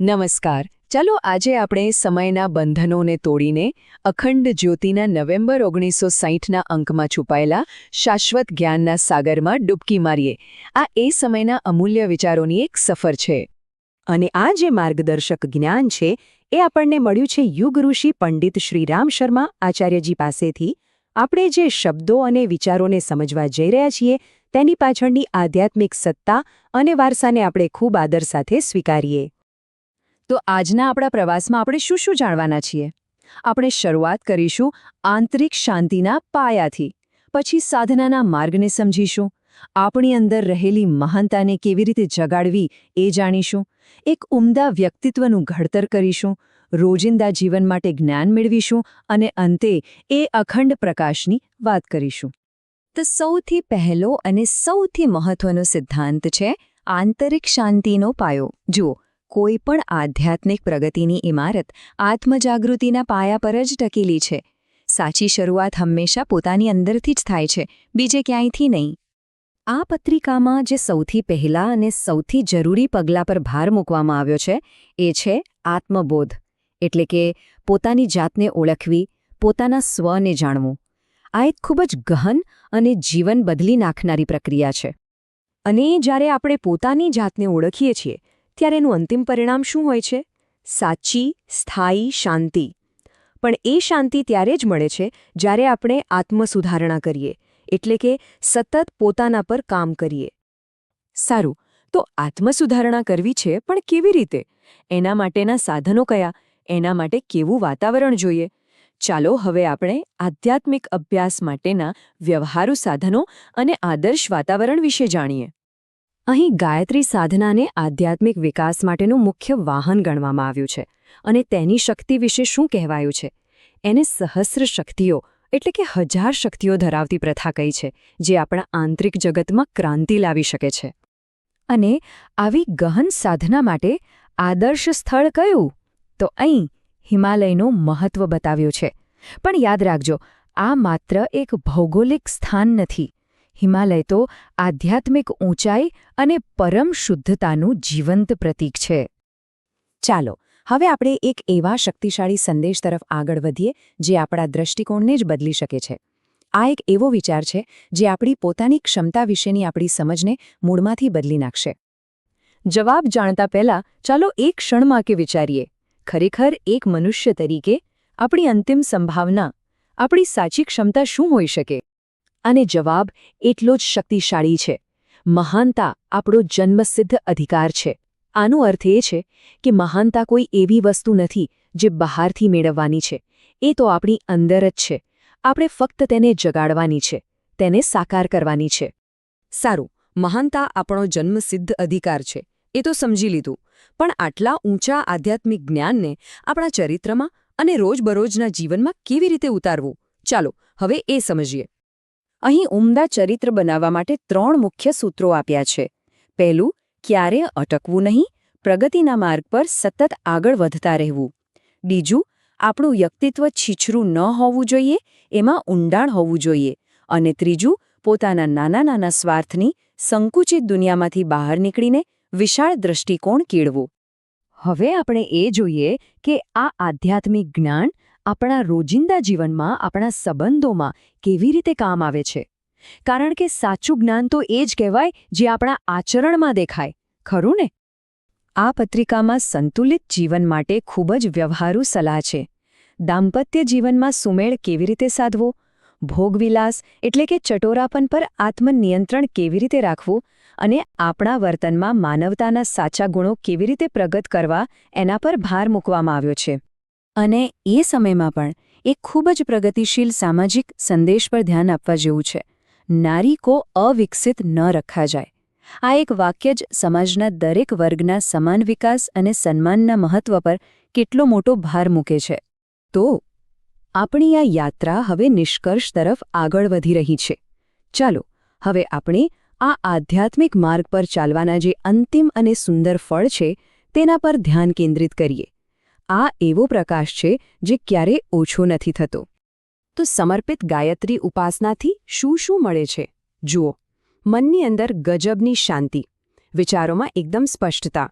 નમસ્કાર. ચાલો આજે આપણે સમયના બંધનોને તોડીને અખંડ જ્યોતિના નવેમ્બર 1960ના અંકમાં છુપાયેલા શાશ્વત જ્ઞાનના સાગરમાં ડૂબકી મારીએ. આ એ સમયના અમૂલ્ય વિચારોની એક સફર છે. અને આ જે માર્ગદર્શક જ્ઞાન છે એ આપણને મળ્યું છે યુગ ઋષિ પંડિત શ્રીરામ શર્મા આચાર્યજી પાસેથી. આપણે જે શબ્દો અને વિચારોને સમજવા જઈ રહ્યા છીએ તેની પાછળની આધ્યાત્મિક સત્તા અને વારસાને આપણે ખૂબ આદર સાથે સ્વીકારીએ. તો આજના આપણા પ્રવાસમાં આપણે શું શું જાણવાના છીએ? આપણે શરૂઆત કરીશું આંતરિક શાંતિના પાયાથી, પછી સાધનાના માર્ગને સમજીશું, આપણી અંદર રહેલી મહાનતાને કેવી રીતે જગાડવી એ જાણીશું, એક ઉમદા વ્યક્તિત્વનું ઘડતર કરીશું, રોજિંદા જીવન માટે જ્ઞાન મેળવીશું અને અંતે એ અખંડ પ્રકાશની વાત કરીશું. તો સૌથી પહેલો અને સૌથી મહત્વનો સિદ્ધાંત છે આંતરિક શાંતિનો પાયો. જુઓ, કોઈ પણ આધ્યાત્મિક પ્રગતિની ઇમારત આત્મજાગૃતિના પાયા પર જ ટકેલી છે. સાચી શરૂઆત હંમેશા પોતાની અંદરથી જ થાય છે, બીજે ક્યાંયથી નહીં. આ પત્રિકામાં જે સૌથી પહેલા અને સૌથી જરૂરી પગલાં પર ભાર મૂકવામાં આવ્યો છે એ છે આત્મબોધ, એટલે કે પોતાની જાતને ઓળખવી, પોતાના સ્વને જાણવું. આ એક ખૂબ જ ગહન અને જીવન બદલી નાખનારી પ્રક્રિયા છે. અને જ્યારે આપણે પોતાની જાતને ઓળખીએ છીએ ત્યારે એનું અંતિમ પરિણામ શું હોય છે? સાચી, સ્થાયી શાંતિ. પણ એ શાંતિ ત્યારે જ મળે છે જ્યારે આપણે આત્મસુધારણા કરીએ, એટલે કે સતત પોતાના પર કામ કરીએ. સારું, તો આત્મસુધારણા કરવી છે, પણ કેવી રીતે? એના માટેના સાધનો કયા? એના માટે કેવું વાતાવરણ જોઈએ? ચાલો હવે આપણે આધ્યાત્મિક અભ્યાસ માટેના વ્યવહારુ સાધનો અને આદર્શ વાતાવરણ વિશે જાણીએ. અહીં ગાયત્રી સાધનાને આધ્યાત્મિક વિકાસ માટેનું મુખ્ય વાહન ગણવામાં આવ્યું છે. અને તેની શક્તિ વિશે શું કહેવાયું છે? એને સહસ્ર શક્તિઓ એટલે કે 1000 શક્તિઓ ધરાવતી પ્રથા કહી છે, જે આપણા આંતરિક જગતમાં ક્રાંતિ લાવી શકે છે. અને આવી ગહન સાધના માટે આદર્શ સ્થળ કયું? તો અહીં હિમાલયનું મહત્વ બતાવ્યું છે. પણ યાદ રાખજો, આ માત્ર એક ભૌગોલિક સ્થાન નથી. હિમાલય તો આધ્યાત્મિક ઊંચાઈ અને પરમ શુદ્ધતાનું જીવંત પ્રતીક છે. ચાલો હવે આપણે એક એવા શક્તિશાળી સંદેશ તરફ આગળ વધીએ જે આપણા દૃષ્ટિકોણને જ બદલી શકે છે. આ એક એવો વિચાર છે જે આપણી પોતાની ક્ષમતા વિશેની આપણી સમજને મૂળમાંથી બદલી નાખશે. જવાબ જાણતા પહેલા ચાલો એક ક્ષણમાં કે વિચારીએ, ખરેખર એક મનુષ્ય તરીકે આપણી અંતિમ સંભાવના, આપણી સાચી ક્ષમતા શું હોઈ શકે? અને જવાબ એટલો જ શક્તિશાળી છે. મહાનતા આપણો જન્મસિદ્ધ અધિકાર છે. આનો અર્થ એ છે કે મહાનતા કોઈ એવી વસ્તુ નથી જે બહારથી મેળવવાની છે. એ તો આપણી અંદર જ છે. આપણે ફક્ત તેને જગાડવાની છે, તેને સાકાર કરવાની છે. સારું, મહાનતા આપણો જન્મસિદ્ધ અધિકાર છે, એ તો સમજી લીધું. પણ આટલા ઊંચા આધ્યાત્મિક જ્ઞાનને આપણા ચરિત્રમાં અને રોજબરોજના જીવનમાં કેવી રીતે ઉતારવું? ચાલો હવે એ સમજીએ. અહીં ઉમદા ચરિત્ર બનાવવા માટે 3 મુખ્ય સૂત્રો આપ્યા છે. પહેલું, ક્યારેય અટકવું નહીં, પ્રગતિના માર્ગ પર સતત આગળ વધતા રહેવું. બીજું, આપણું વ્યક્તિત્વ છીછરું ન હોવું જોઈએ, એમાં ઊંડાણ હોવું જોઈએ. અને ત્રીજું, પોતાના નાના નાના સ્વાર્થની સંકુચિત દુનિયામાંથી બહાર નીકળીને વિશાળ દૃષ્ટિકોણ કેળવું. હવે આપણે એ જોઈએ કે આ આધ્યાત્મિક જ્ઞાન આપણા રોજિંદા જીવનમાં, આપણા સંબંધોમાં કેવી રીતે કામ આવે છે. કારણ કે સાચું જ્ઞાન તો એ જ કહેવાય જે આપણા આચરણમાં દેખાય, ખરું ને? આ પત્રિકામાં સંતુલિત જીવન માટે ખૂબ જ વ્યવહારુ સલાહ છે. દાંપત્ય જીવનમાં સુમેળ કેવી રીતે સાધવો, ભોગવિલાસ એટલે કે ચટોરાપન પર આત્મનિયંત્રણ કેવી રીતે રાખવું અને આપણા વર્તનમાં માનવતાના સાચા ગુણો કેવી રીતે પ્રગટ કરવા, એના પર ભાર મૂકવામાં આવ્યો છે. અને એ સમયમાં પણ એક ખૂબ જ પ્રગતિશીલ સામાજિક સંદેશ પર ધ્યાન આપવા જેવું છે. નારી કો અવિકસિત ન રખા જાય. આ એક વાક્ય જ સમાજના દરેક વર્ગના સમાન વિકાસ અને સન્માનના મહત્વ પર કેટલો મોટો ભાર મૂકે છે. તો આપણી આ યાત્રા હવે નિષ્કર્ષ તરફ આગળ વધી રહી છે. ચાલો હવે આપણે આ આધ્યાત્મિક માર્ગ પર ચાલવાના જે અંતિમ અને સુંદર ફળ છે તેના પર ધ્યાન કેન્દ્રિત કરીએ. આ એવો પ્રકાશ છે જે ક્યારેય ઓછો નથી થતો. તો સમર્પિત ગાયત્રી ઉપાસનાથી શું શું મળે છે? જુઓ, મનની અંદર ગજબની શાંતિ, વિચારોમાં એકદમ સ્પષ્ટતા,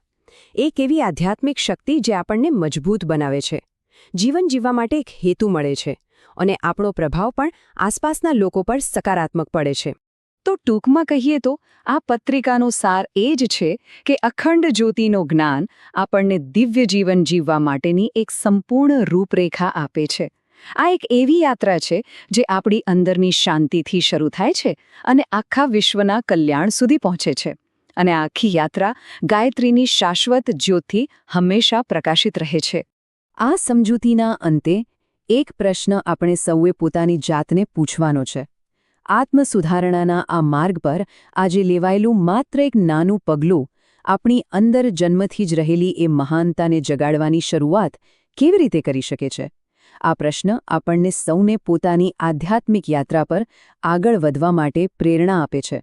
એક એવી આધ્યાત્મિક શક્તિ જે આપણને મજબૂત બનાવે છે, જીવન જીવવા માટે એક હેતુ મળે છે અને આપણો પ્રભાવ પણ આસપાસના લોકો પર સકારાત્મક પડે છે. તો ટૂંકમાં કહીએ તો આ પત્રિકાનો સાર એ જ છે કે અખંડ જ્યોતિનો જ્ઞાન આપણને દિવ્ય જીવન જીવવા માટેની એક સંપૂર્ણ રૂપરેખા આપે છે. આ એક એવી યાત્રા છે જે આપણી અંદરની શાંતિથી શરૂ થાય છે અને આખા વિશ્વના કલ્યાણ સુધી પહોંચે છે. અને આ આખી યાત્રા ગાયત્રીની શાશ્વત જ્યોતથી હંમેશા પ્રકાશિત રહે છે. આ સમજૂતીના અંતે એક પ્રશ્ન આપણે સૌએ પોતાની જાતને પૂછવાનો છે. આત્મસુધારણાના આ માર્ગ પર આજે લેવાયેલું માત્ર એક નાનું પગલું આપણી અંદર જન્મથી જ રહેલી એ મહાનતાને જગાડવાની શરૂઆત કેવી રીતે કરી શકે છે? આ પ્રશ્ન આપણને સૌને પોતાની આધ્યાત્મિક યાત્રા પર આગળ વધવા માટે પ્રેરણા આપે છે.